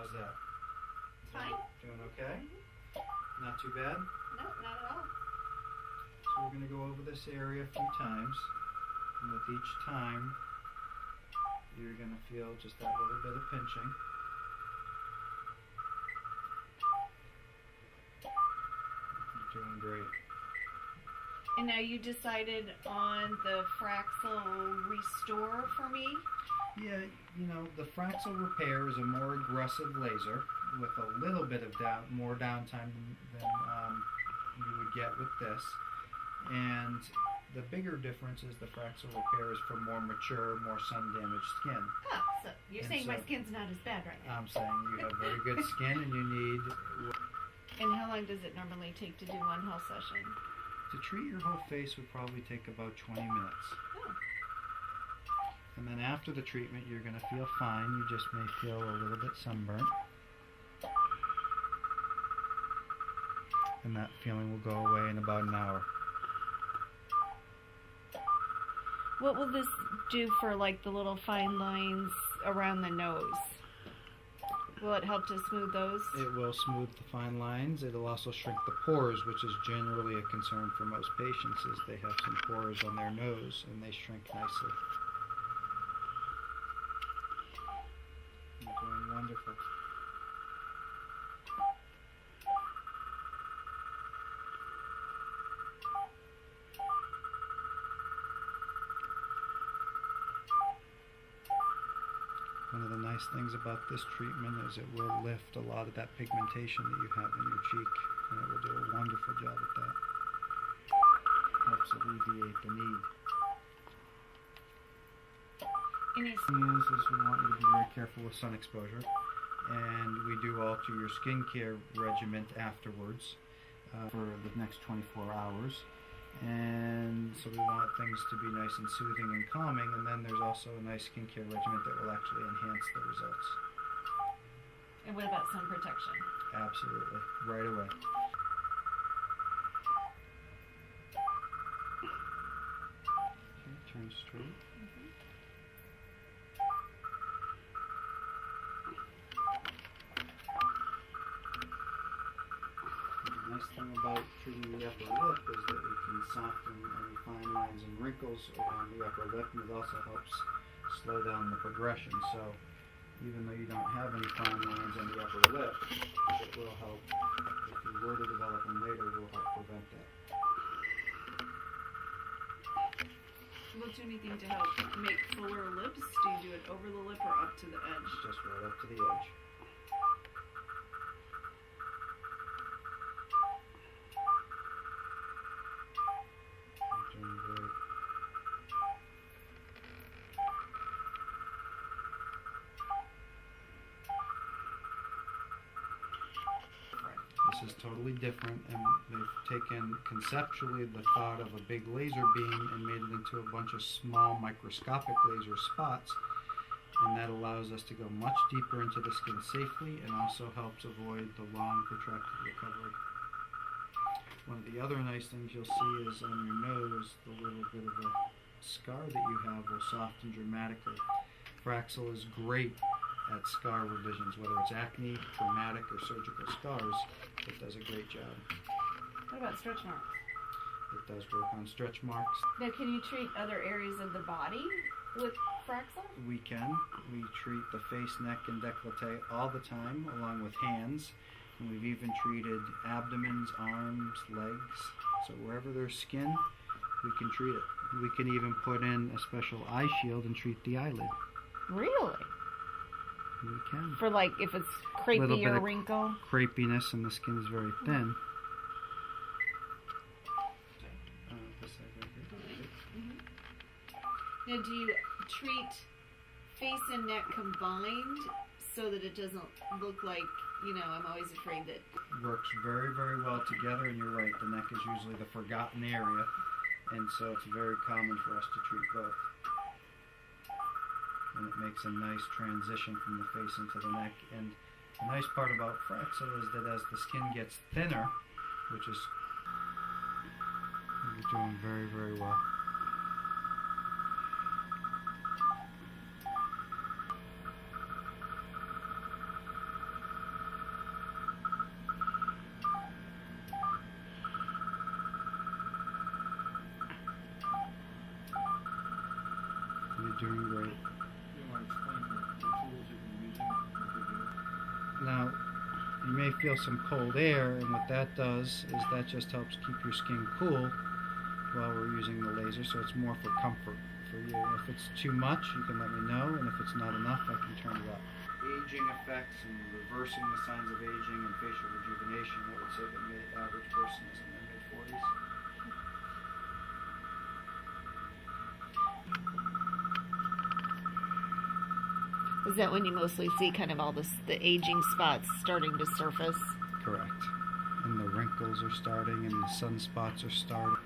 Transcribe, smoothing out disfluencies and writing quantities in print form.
How's that? Fine. Doing okay? Not too bad? No, not at all. So we're going to go over this area a few times. And with each time, you're going to feel just that little bit of pinching. You're doing great. And now you decided on the Fraxel Restore for me? Yeah, you know, the Fraxel Repair is a more aggressive laser with a little bit of more downtime than you would get with this. And the bigger difference is the Fraxel Repair is for more mature, more sun-damaged skin. Oh, so you're saying my skin's not as bad right now? I'm saying you have very good skin and you need... And how long does it normally take to do one whole session? To treat your whole face would probably take about 20 minutes. Oh. And then after the treatment, you're going to feel fine. You just may feel a little bit sunburnt. And that feeling will go away in about an hour. What will this do for like the little fine lines around the nose? Will it help to smooth those? It will smooth the fine lines. It'll also shrink the pores, which is generally a concern for most patients, is they have some pores on their nose and they shrink nicely. You're doing wonderful. One of the nice things about this treatment is it will lift a lot of that pigmentation that you have in your cheek, and it will do a wonderful job at that. Helps alleviate the need. Any The thing is we want you to be very careful with sun exposure, and we do alter your skincare regimen afterwards for the next 24 hours. And so we want things to be nice and soothing and calming, and then there's also a nice skincare regimen that will actually enhance the results. And what about sun protection? Absolutely, right away. Okay, turn straight. The nice thing about treating the upper lip is that it can soften any fine lines and wrinkles around the upper lip, and it also helps slow down the progression. So even though you don't have any fine lines on the upper lip, it will help, if you were to develop them later, it will help prevent that. Will it do anything to help make fuller lips? Do you do it over the lip or up to the edge? Just right up to the edge. Doing great. This is totally different, and they've taken conceptually the thought of a big laser beam and made it into a bunch of small microscopic laser spots, and that allows us to go much deeper into the skin safely and also helps avoid the long protracted recovery. One of the other nice things you'll see is on your nose, the little bit of a scar that you have will soften dramatically. Fraxel is great at scar revisions, whether it's acne, traumatic, or surgical scars. It does a great job. What about stretch marks? It does work on stretch marks. Now, can you treat other areas of the body with Fraxel? We can. We treat the face, neck, and décolleté all the time, along with hands. And we've even treated abdomens, arms, legs. So wherever there's skin, we can treat it. We can even put in a special eye shield and treat the eyelid. Really? We can. For like if it's crepey or wrinkle? Crepiness and the skin is very thin. Now, do you treat face and neck combined so that it doesn't look like, you know, I'm always afraid that... Works very, very well together, and you're right, the neck is usually the forgotten area, and so it's very common for us to treat both. And it makes a nice transition from the face into the neck. And the nice part about Fraxel is that as the skin gets thinner, which is... You're doing very, very well. doing great. You want to explain the tools you've been using, what they do? Now, you may feel some cold air, and what that does is that just helps keep your skin cool while we're using the laser, so it's more for comfort for you. If it's too much, you can let me know, and if it's not enough, I can turn it up. Aging effects and reversing the signs of aging and facial rejuvenation, I would say the average person is in their mid-40s. Is that when you mostly see kind of all the aging spots starting to surface? Correct. And the wrinkles are starting and the sunspots are starting.